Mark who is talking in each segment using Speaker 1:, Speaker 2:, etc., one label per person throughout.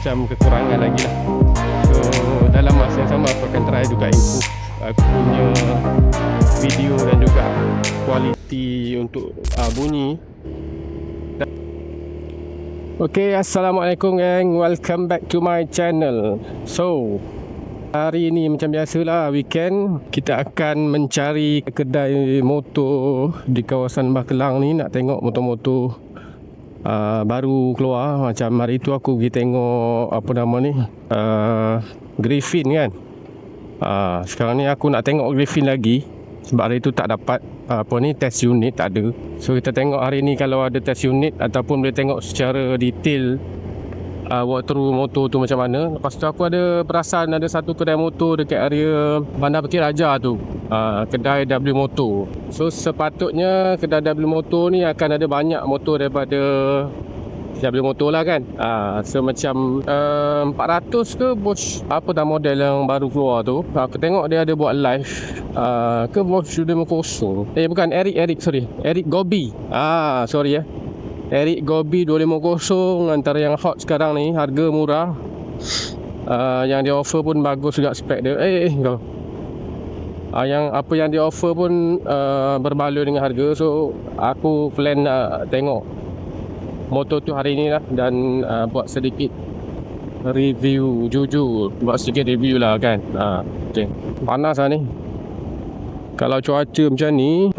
Speaker 1: macam kekurangan lagi lah. So dalam masa yang sama aku akan try juga improve aku punya video dan juga kualiti untuk bunyi. Okay, Assalamualaikum gang, welcome back to my channel. So hari ini macam biasalah, weekend kita akan mencari kedai motor di kawasan Bakelang ni. Nak tengok motor-motor baru keluar. Macam hari tu aku pergi tengok apa nama ni, Griffin kan. Sekarang ni aku nak tengok Griffin lagi, sebab hari tu tak dapat apa ni, test unit tak ada. So kita tengok hari ni kalau ada test unit ataupun boleh tengok secara detail walkthrough motor tu macam mana. Lepas tu aku ada perasan ada satu kedai motor dekat area Bandar Bukit Raja tu, kedai W Motor. So sepatutnya kedai W Motor ni akan ada banyak motor daripada W Motor lah kan. So macam 400 ke Bosch apa dah model yang baru keluar tu. Aku tengok dia ada buat live ke Bosch 250. Bukan, Eric Gobi. Sorry ya, Eric Gobi 250 antara yang hot sekarang ni, harga murah. Yang dia offer pun bagus juga spek dia. Kau yang apa yang dia offer pun berbaloi dengan harga. So aku plan nak tengok motor tu hari ni lah, dan buat sedikit review, jujur buat sedikit review lah kan. Okay. Panas lah ni. Kalau cuaca macam ni,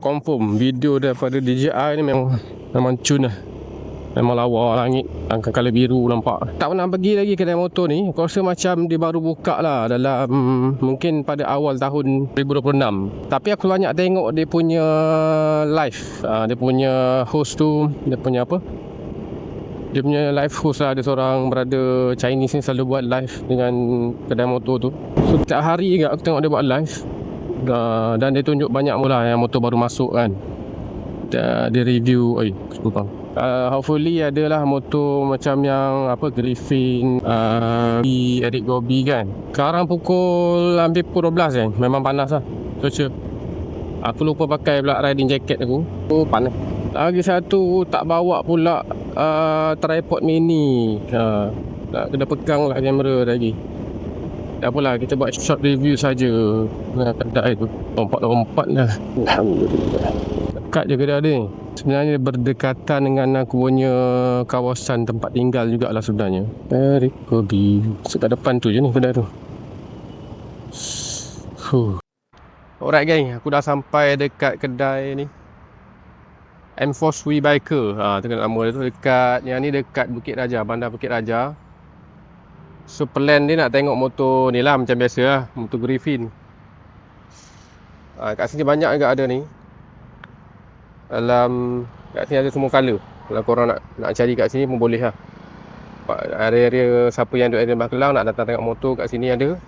Speaker 1: confirm video daripada DJI ni memang cun lah. Memang lawa langit, angka colour biru nampak. Tak pernah pergi lagi kedai motor ni. Aku rasa macam dia baru buka lah dalam mungkin pada awal tahun 2026. Tapi aku banyak tengok dia punya live, dia punya host tu, dia punya apa, dia punya live host lah. Ada seorang brother Chinese ni selalu buat live dengan kedai motor tu. So setiap hari juga aku tengok dia buat live, dan dia tunjuk banyak mula yang motor baru masuk kan. Dia review, hopefully adalah motor macam yang apa, Griffin, Eric Gobi kan. Sekarang pukul hampir pukul 12 kan. Memang panas lah cuaca. Aku lupa pakai pula riding jacket aku. Panas. Lagi satu tak bawa pula tripod mini. Nak kena pegang lah kamera lagi. Tak apalah, kita buat short review saja dengan kedai tu. Lompat lah. Alhamdulillah. Dekat je kedai ni. Sebenarnya berdekatan dengan aku punya kawasan tempat tinggal jugalah sebenarnya. Eric Gobi. Dekat depan tu je ni kedai tu. Alright gang, aku dah sampai dekat kedai ni, Enforce We Biker. Tengok nama dia tu, dekat yang ni, dekat Bukit Raja, Bandar Bukit Raja. So plan dia nak tengok motor ni lah, macam biasa lah, motor Griffin. Kat sini banyak juga ada ni. Kat sini ada semua colour. Kalau korang nak cari kat sini pun boleh lah. Area-area siapa yang duduk area Bakelang nak datang tengok motor, kat sini ada.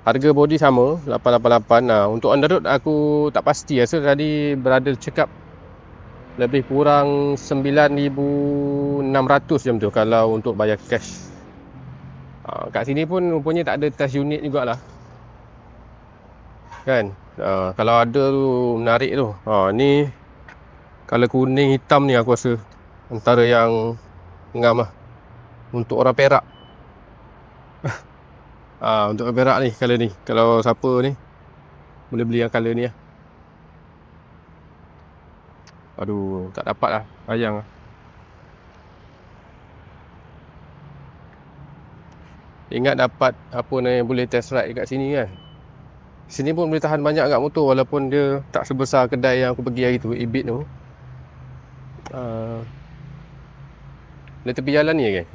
Speaker 1: Harga body sama 888. Untuk on the road aku tak pasti. Rasa tadi brother cakap lebih kurang 9,600 macam tu kalau untuk bayar cash. Kat sini pun rupanya tak ada test unit jugalah kan. Kalau ada tu menarik tu. Ni kalau kuning hitam ni aku rasa antara yang ngam lah untuk orang Perak. Untuk orang Perak ni, colour ni, kalau siapa ni boleh beli yang colour ni lah. Aduh, tak dapat lah, sayang lah. Ingat dapat apa ni, boleh test ride kat sini kan. Sini pun boleh tahan banyak agak motor, walaupun dia tak sebesar kedai yang aku pergi hari tu, Ibit tu. Dia tepi jalan ni kan.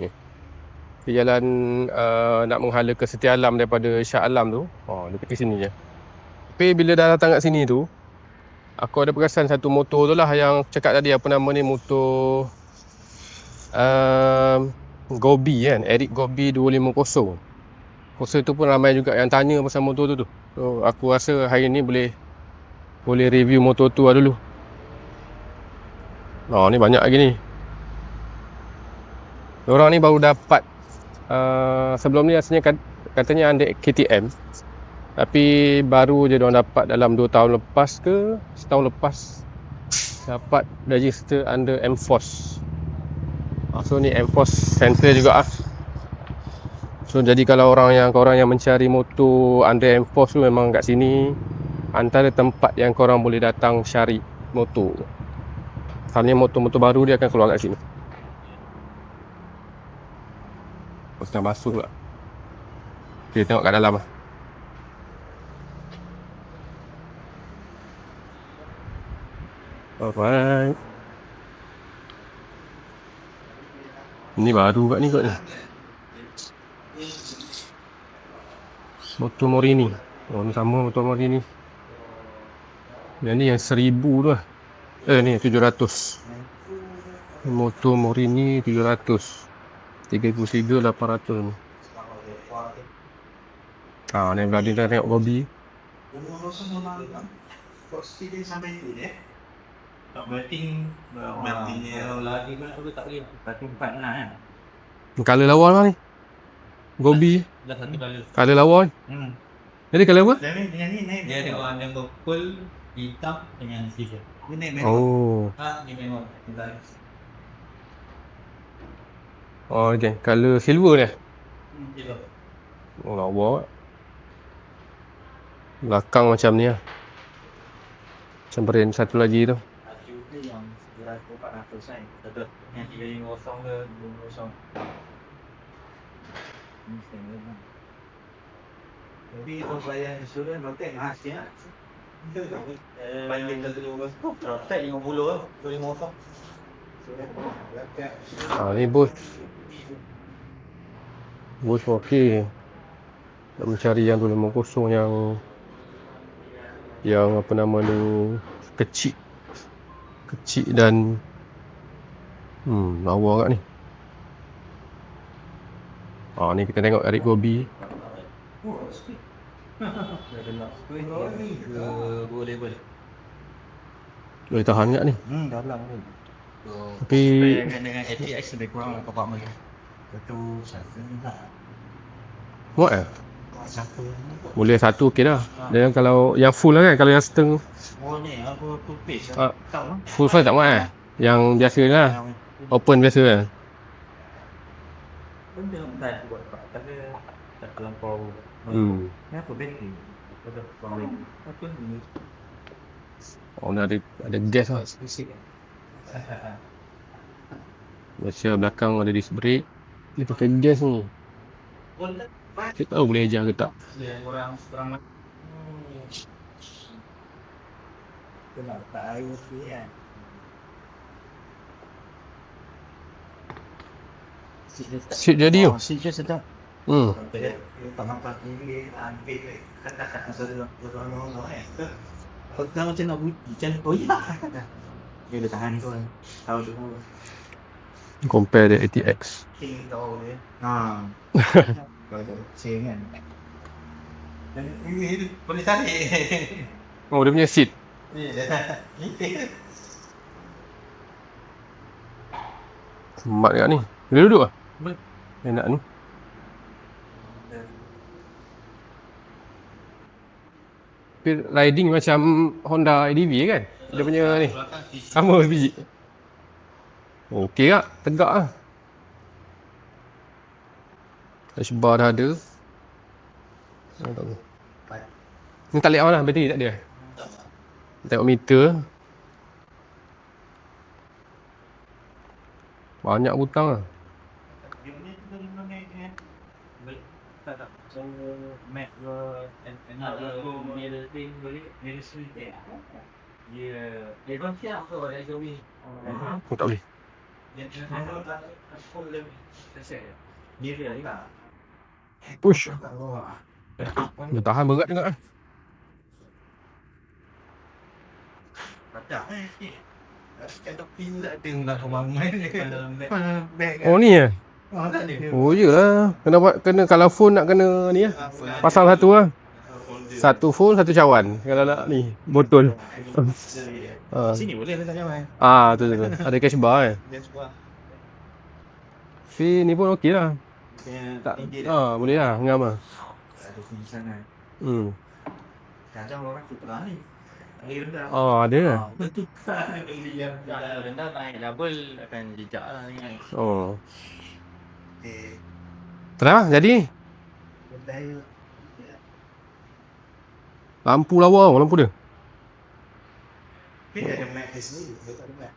Speaker 1: Tepi jalan nak menghala ke Setia Alam daripada Shah Alam tu. Dia pergi sini je. Tapi bila dah datang kat sini tu, aku ada perasan satu motor tu lah yang cakap tadi, apa nama ni, motor Gobi kan, Eric Gobi 250. Masa tu pun ramai juga yang tanya pasal motor tu. So aku rasa hari ni boleh review motor tu lah dulu. Ni banyak lagi ni. Diorang ni baru dapat sebelum ni aslinya katanya under KTM, tapi baru je diorang dapat dalam 2 tahun lepas ke setahun lepas dapat register under Enforce. So ni Enforce Center juga So jadi kalau korang yang mencari motor under enforce tu memang kat sini antara tempat yang korang boleh datang cari motor. Soalnya motor-motor baru dia akan keluar kat sini. Kita masuk pula. Okay, tengok kat dalam lah. Alright. Ni baru kat ni kot ni. Motor Morini. Oh ni sama motor Morini. Yang ni yang 1000 tu lah. Ni 700. Motor Morini 700. 33,800 ni. Ni berada dah tengok Gobi. Color lawa lah ni. Gobi.
Speaker 2: Dah satu color.
Speaker 1: Color lawa ni. Jadi color apa?
Speaker 2: Dia ada warna purple, hitam dengan silver.
Speaker 1: Oh.
Speaker 2: Ni memang
Speaker 1: Oh okay. Color silver ni.
Speaker 2: silver.
Speaker 1: Oh lawa. Belakang macam ni lah. Macam brand satu lagi tu.
Speaker 2: Yang 400 kan. Betul. Yang 350 ke 250. Ni standard lah. Tapi orang bayar insurans rotek hasil lah. Bayar rotek 50 lah. 250.
Speaker 1: Ni bos. Bos okey. Nak mencari yang 250 yang apa nama tu kecil dan lawa kat ni. Ni kita tengok Eric Gobi. Boleh tahan kat ni.
Speaker 2: Dalam tu.
Speaker 1: Tapi
Speaker 2: dengan ATX lebih kurang compartment. Satu lah.
Speaker 1: muat
Speaker 2: Satu.
Speaker 1: boleh satu okey dah. Dan kalau yang full lah kan, kalau yang setengah
Speaker 2: Oh ni aku full page.
Speaker 1: Ah.
Speaker 2: Tahu lah.
Speaker 1: full size tak muat Yang biasa lah, open biasa lah.
Speaker 2: Benda tak buat tapi tak terlampau. Ni apa battery? Ada power. Apa ni?
Speaker 1: Ni ada gas lah. Biasa belakang ada disc brake. Dia pakai gas ni. Kita tahu boleh ajar ke tak.
Speaker 2: Orang nak tak air sikit kan.
Speaker 1: Seat jadi tu.
Speaker 2: Seat je sedap. Tak nampak ni ambil masa orang kalau macam nak budi macam koyak. Dia dah tahan tu. Tahu tu.
Speaker 1: Compare the ATX.
Speaker 2: King tahu dia. Kalau sing kan. Dan ini boleh tarik.
Speaker 1: Oh, dia punya seat. Mat kat ni. Boleh duduk lah.
Speaker 2: Boleh.
Speaker 1: Enak ni. Tapi riding macam Honda ADV kan? Dia punya ni. Sama biji. Okey tak? Tegak lah. Dashbar dah ada. Ni tak layout lah, bateri tak ada. Tengok meter. Banyak hutang lah.
Speaker 2: Tak. So, Mac ke everything very sweet. Yeah. Dia kan siap tu ada Zoe.
Speaker 1: Aku tak boleh.
Speaker 2: Dia full dia. Dia lah.
Speaker 1: Push. Dia tahan berat juga.
Speaker 2: Tak. Kalau pin tak ada nak orang main bag.
Speaker 1: Oh ni ya.
Speaker 2: Tak ada.
Speaker 1: Oh iyalah. Kena kalau phone nak kena ni lah. Pasang satu lah. Satu full, satu cawan. Kalau nak ni botol.
Speaker 2: Sini boleh letak cawan.
Speaker 1: Tu. Ada cash bar Fee ni pun okey lah. Tak. Boleh lah, ngam lah.
Speaker 2: Ada di sana. Kadang orang putra ni.
Speaker 1: Ada.
Speaker 2: Betul. Yang rendah naik double akan jejak lah ni.
Speaker 1: Tenang, jadi
Speaker 2: Dahil
Speaker 1: Lampu lawa lampu dia.
Speaker 2: Tapi ada mat di sini, dia tak ada mat.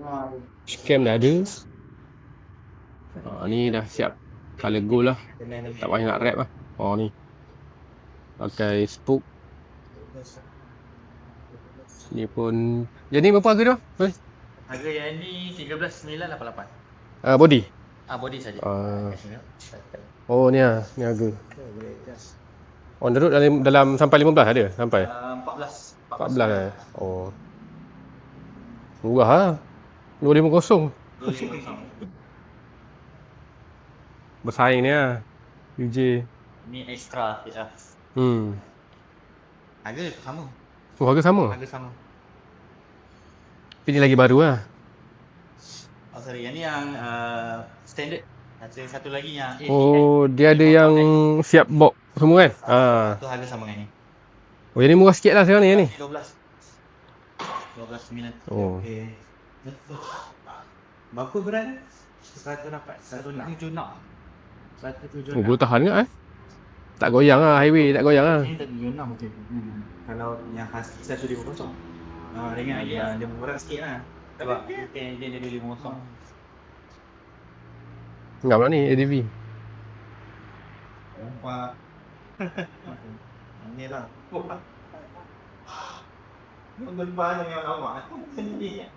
Speaker 2: Wow.
Speaker 1: Scam dah ada. Ni dah siap colour gold lah. Tak payah nak wrap lah. Ni. Pakai spook. Ni pun. Jadi berapa harga dia?
Speaker 2: Harga yang ni 13,988.
Speaker 1: Body.
Speaker 2: Body saja.
Speaker 1: Ni lah. Ni harga. On the road dalam sampai 15 ada? Sampai?
Speaker 2: 14.
Speaker 1: 14 lah. Murah lah. 250. Bersaing ni lah. UJ.
Speaker 2: Ni extra ya. Harga sama.
Speaker 1: Harga sama?
Speaker 2: Harga sama.
Speaker 1: Tapi ni lagi baru lah.
Speaker 2: Sorry, yang ni yang standard. Ada satu lagi yang
Speaker 1: dia ada yang siap box semua kan?
Speaker 2: Tu harga sama dengan ni.
Speaker 1: Yang ni murah sikit lah sekarang ni.
Speaker 2: 12,900.
Speaker 1: Okey.
Speaker 2: Berapa berat? 176. 176.
Speaker 1: Boleh tahan ke Tak goyang lah, highway tak goyang lah.
Speaker 2: Ini tak 76 mungkin. Kalau yang Husky 150. Dengan dia murah sikit lah. Sebab dia 250.
Speaker 1: Enggak pula ni, ADV.
Speaker 2: Nampak. Ni lah. Gambar yang awak. Ini.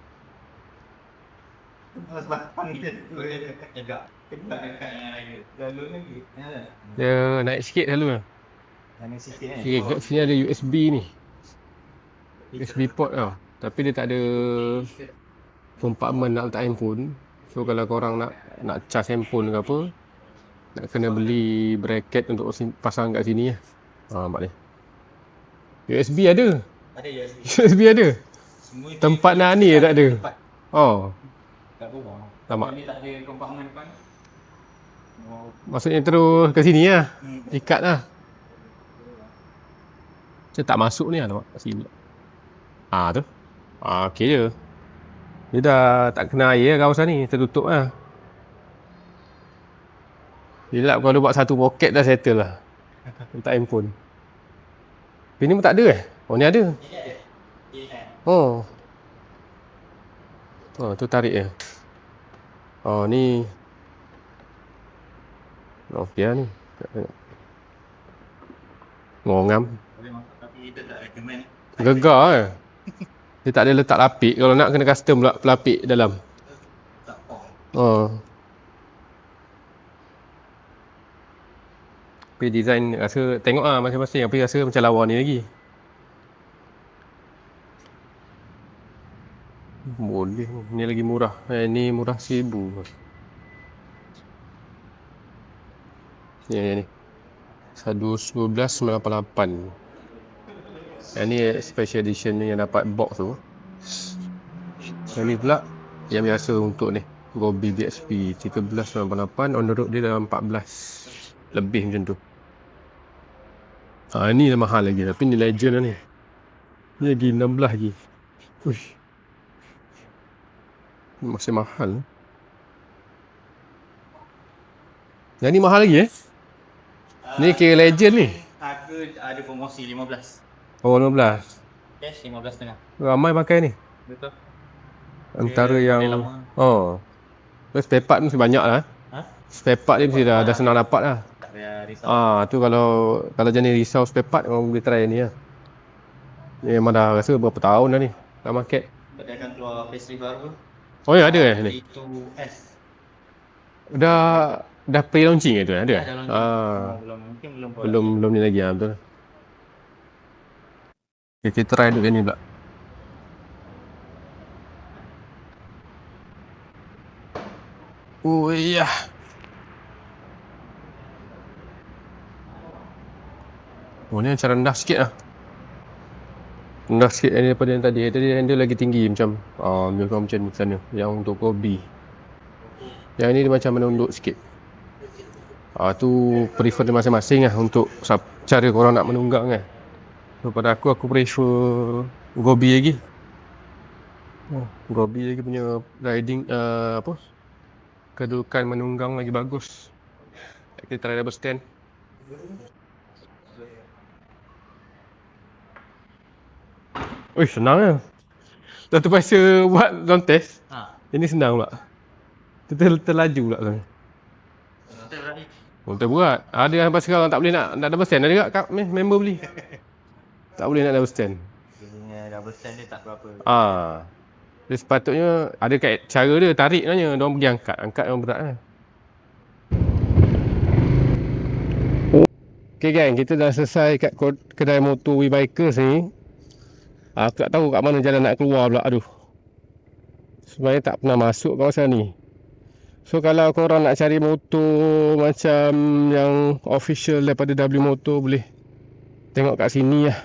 Speaker 2: Agak. Lalu lagi.
Speaker 1: Dia naik sikit selalu lah.
Speaker 2: Naik sikit kan.
Speaker 1: Kat sini ada USB ni. USB port tau. Tapi dia tak ada compartment nak letak handphone. So kalau korang nak charge handphone ke apa, nak kena beli bracket untuk pasang kat sini lah. Nampak ni. USB ada.
Speaker 2: Ada USB.
Speaker 1: USB ada. Tempat nak ni tak ada.
Speaker 2: Tak bawah.
Speaker 1: Nampak.
Speaker 2: Ni tak ada compartment depan.
Speaker 1: Maksudnya terus ke sini lah. Ikat lah. Macam tak masuk ni lah nampak kat sini. Tu. Okey je. Dia dah tak kena air lah kawasan ni. Tertutup lah. Bila kalau buat satu poket dah settle lah. Letak handphone. Tapi ni pun tak ada ni ada. Tu tarik je. Ni. Okey lah ni. Ngongam.
Speaker 2: Tapi kita tak recommend.
Speaker 1: Gegar Dia tak ada letak lapik. Kalau nak kena custom pula pelapik dalam.
Speaker 2: Tak apa.
Speaker 1: Tapi design rasa tengok lah masing-masing. Tapi rasa macam lawa ni lagi. Boleh. Ni lagi murah. Ni murah 1,000. Ni 12,988. Yang ni special edition ni yang dapat box tu. Yang ni pula yang biasa untuk ni Gobi BXP 13,988. On the road dia dalam 14 lebih macam tu. Ni dah mahal lagi. Tapi ni legend lah ni. Ni lagi 16 lagi. Uish. Masih mahal. Yang ni mahal lagi Ni kira legend ni.
Speaker 2: Harga ada promosi 15.
Speaker 1: 15.
Speaker 2: Cash 15 tengah.
Speaker 1: Ramai pakai ni.
Speaker 2: Betul.
Speaker 1: Antara
Speaker 2: Dia
Speaker 1: yang
Speaker 2: lama.
Speaker 1: spare part mesti banyak lah. Spare part dia mesti dah senang dapat lah.
Speaker 2: Tak payah risau.
Speaker 1: Tu kalau jenis risau spare part orang boleh try ni lah. Ni memang dah rasa berapa tahun dah ni dah market.
Speaker 2: Dia akan keluar facelift baru.
Speaker 1: Ya ada ni.
Speaker 2: E2S.
Speaker 1: Dah pre-launching tu ada?
Speaker 2: Dah launching.
Speaker 1: Belum ni lagi betul. Okay, kita try dulu yang ni pula. Iya. Ni macam rendah sikit lah. Rendah sikit daripada yang tadi. Tadi handle lagi tinggi macam macam ni sana. Yang untuk Gobi. Yang ni dia macam menunduk sikit. Tu prefer dia masing-masing lah untuk cara korang nak menunggang kan. So pada aku prefer Gobi lagi. Gobi lagi punya riding kedudukan menunggang lagi bagus. Kita try double stand. Ui, senang je. Dah terpaksa buat zone test.
Speaker 2: Ha.
Speaker 1: Ini senang pula. Terlaju pula kan.
Speaker 2: Nanti berani.
Speaker 1: Oh, terberat. Ada yang sampai sekarang tak boleh nak double stand. Ada tak member beli? Tak boleh nak double stand.
Speaker 2: Dia double stand dia tak berapa.
Speaker 1: Dia sepatutnya ada kat cara dia tarik sebenarnya. Diorang pergi angkat yang berat kan. Okay gang, kita dah selesai kat kedai motor WeBikers ni. Aku tak tahu kat mana jalan nak keluar pula. Aduh. Sebenarnya tak pernah masuk kawasan ni. So kalau korang nak cari motor macam yang official daripada W Motor, boleh tengok kat sini lah.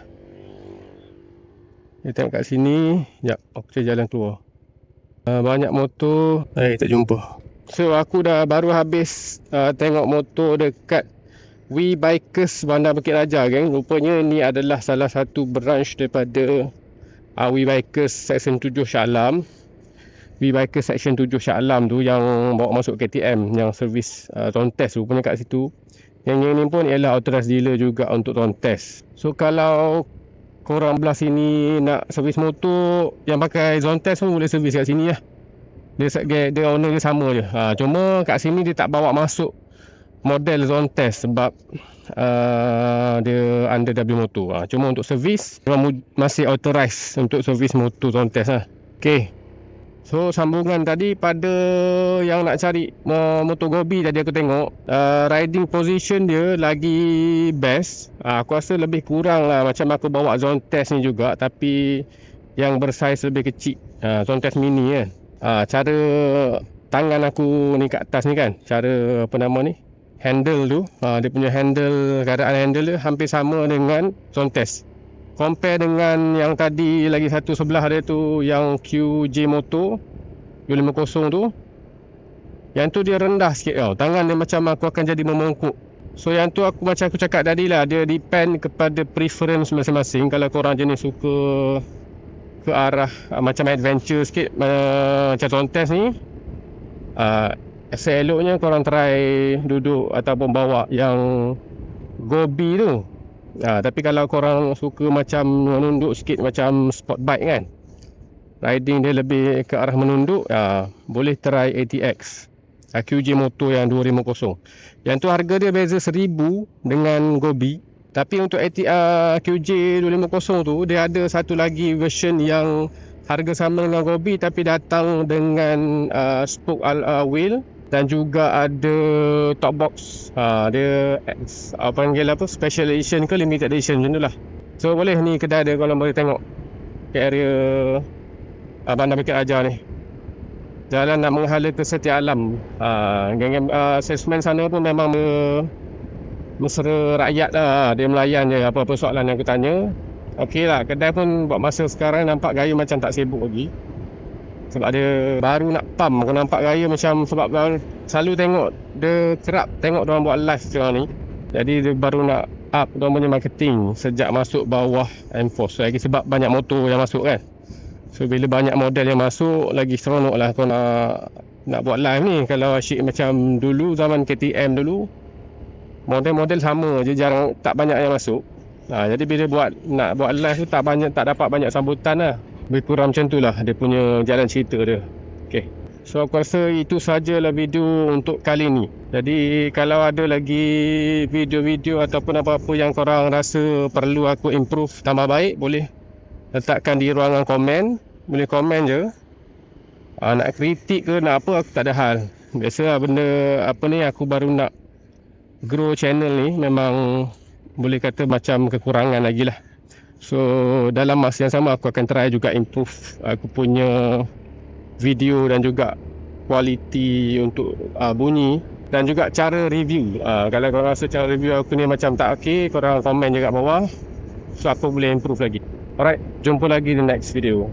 Speaker 1: Dia tengok kat sini. Sekejap, aku cari jalan keluar. Banyak motor. Tak jumpa. So aku dah baru habis tengok motor dekat WeBikers Bandar Bukit Raja geng. Rupanya ni adalah salah satu branch daripada WeBikers Section 7 Shah Alam. WeBikers Section 7 Shah Alam tu yang bawa masuk KTM, yang servis tone test rupanya kat situ. Yang ni pun ialah authorized dealer juga untuk tone test. So kalau korang belah sini nak servis motor yang pakai zone test pun boleh servis kat sini lah. Dia owner dia sama je. Cuma kat sini dia tak bawa masuk model zone test sebab dia under W Motor. Cuma untuk servis orang masih authorized untuk servis motor zone test lah. Okay. So sambungan tadi pada yang nak cari motor Gobi tadi aku tengok riding position dia lagi best. Aku rasa lebih kurang lah macam aku bawa zone test ni juga, tapi yang bersaiz lebih kecil, zone test mini kan. Cara tangan aku ni kat atas ni kan, cara apa nama ni, handle tu, dia punya handle, keadaan handle dia hampir sama dengan zone test. Compare dengan yang tadi lagi satu sebelah dia tu, yang QJ Moto U50 tu, yang tu dia rendah sikit tau. Tangan dia macam aku akan jadi memongkuk. So yang tu aku macam aku cakap tadi lah, dia depend kepada preference masing-masing. Kalau korang jenis suka ke arah macam adventure sikit, macam zone test ni, seeloknya korang try duduk ataupun bawa yang Gobi tu. Tapi kalau korang suka macam menunduk sikit macam sport bike kan, riding dia lebih ke arah menunduk, boleh try ATX QJ Moto yang 250. Yang tu harga dia beza 1000 dengan Gobi. Tapi untuk QJ 250 tu, dia ada satu lagi version yang harga sama dengan Gobi tapi datang dengan spoke wheel dan juga ada top box. Dia panggil apa, special edition ke limited edition macam tu lah. So boleh ni kedai dia, kalau boleh tengok ke area Bandar Bukit Raja ni, jalan nak menghala ke Setia Alam. Geng-geng salesman sana pun memang mesra rakyat lah. Dia melayan je apa-apa soalan yang aku tanya. Okey lah, kedai pun buat masa sekarang nampak gaya macam tak sibuk lagi. Sebab dia baru nak pump. Aku nampak gaya macam, sebab selalu tengok dia kerap tengok diorang buat live sekarang ni. Jadi dia baru nak up diorang punya marketing sejak masuk bawah Enforce. Lagi sebab banyak motor yang masuk kan. So bila banyak model yang masuk, lagi seronok lah kau nak buat live ni. Kalau asyik macam dulu, zaman KTM dulu, model-model sama je, jarang, tak banyak yang masuk. Jadi bila nak buat live tu tak dapat banyak sambutan lah. Lebih kurang macam tu lah dia punya jalan cerita dia. Okay. So aku rasa itu sajalah video untuk kali ni. Jadi kalau ada lagi video-video ataupun apa-apa yang korang rasa perlu aku improve tambah baik, boleh letakkan di ruangan komen. Boleh komen je. Nak kritik ke nak apa, aku tak ada hal. Biasalah benda apa ni, aku baru nak grow channel ni, memang boleh kata macam kekurangan lagi lah. So dalam masa yang sama aku akan try juga improve aku punya video dan juga kualiti untuk bunyi dan juga cara review. Kalau korang rasa cara review aku ni macam tak okey, korang komen je kat bawah, so aku boleh improve lagi. Alright, jumpa lagi di next video.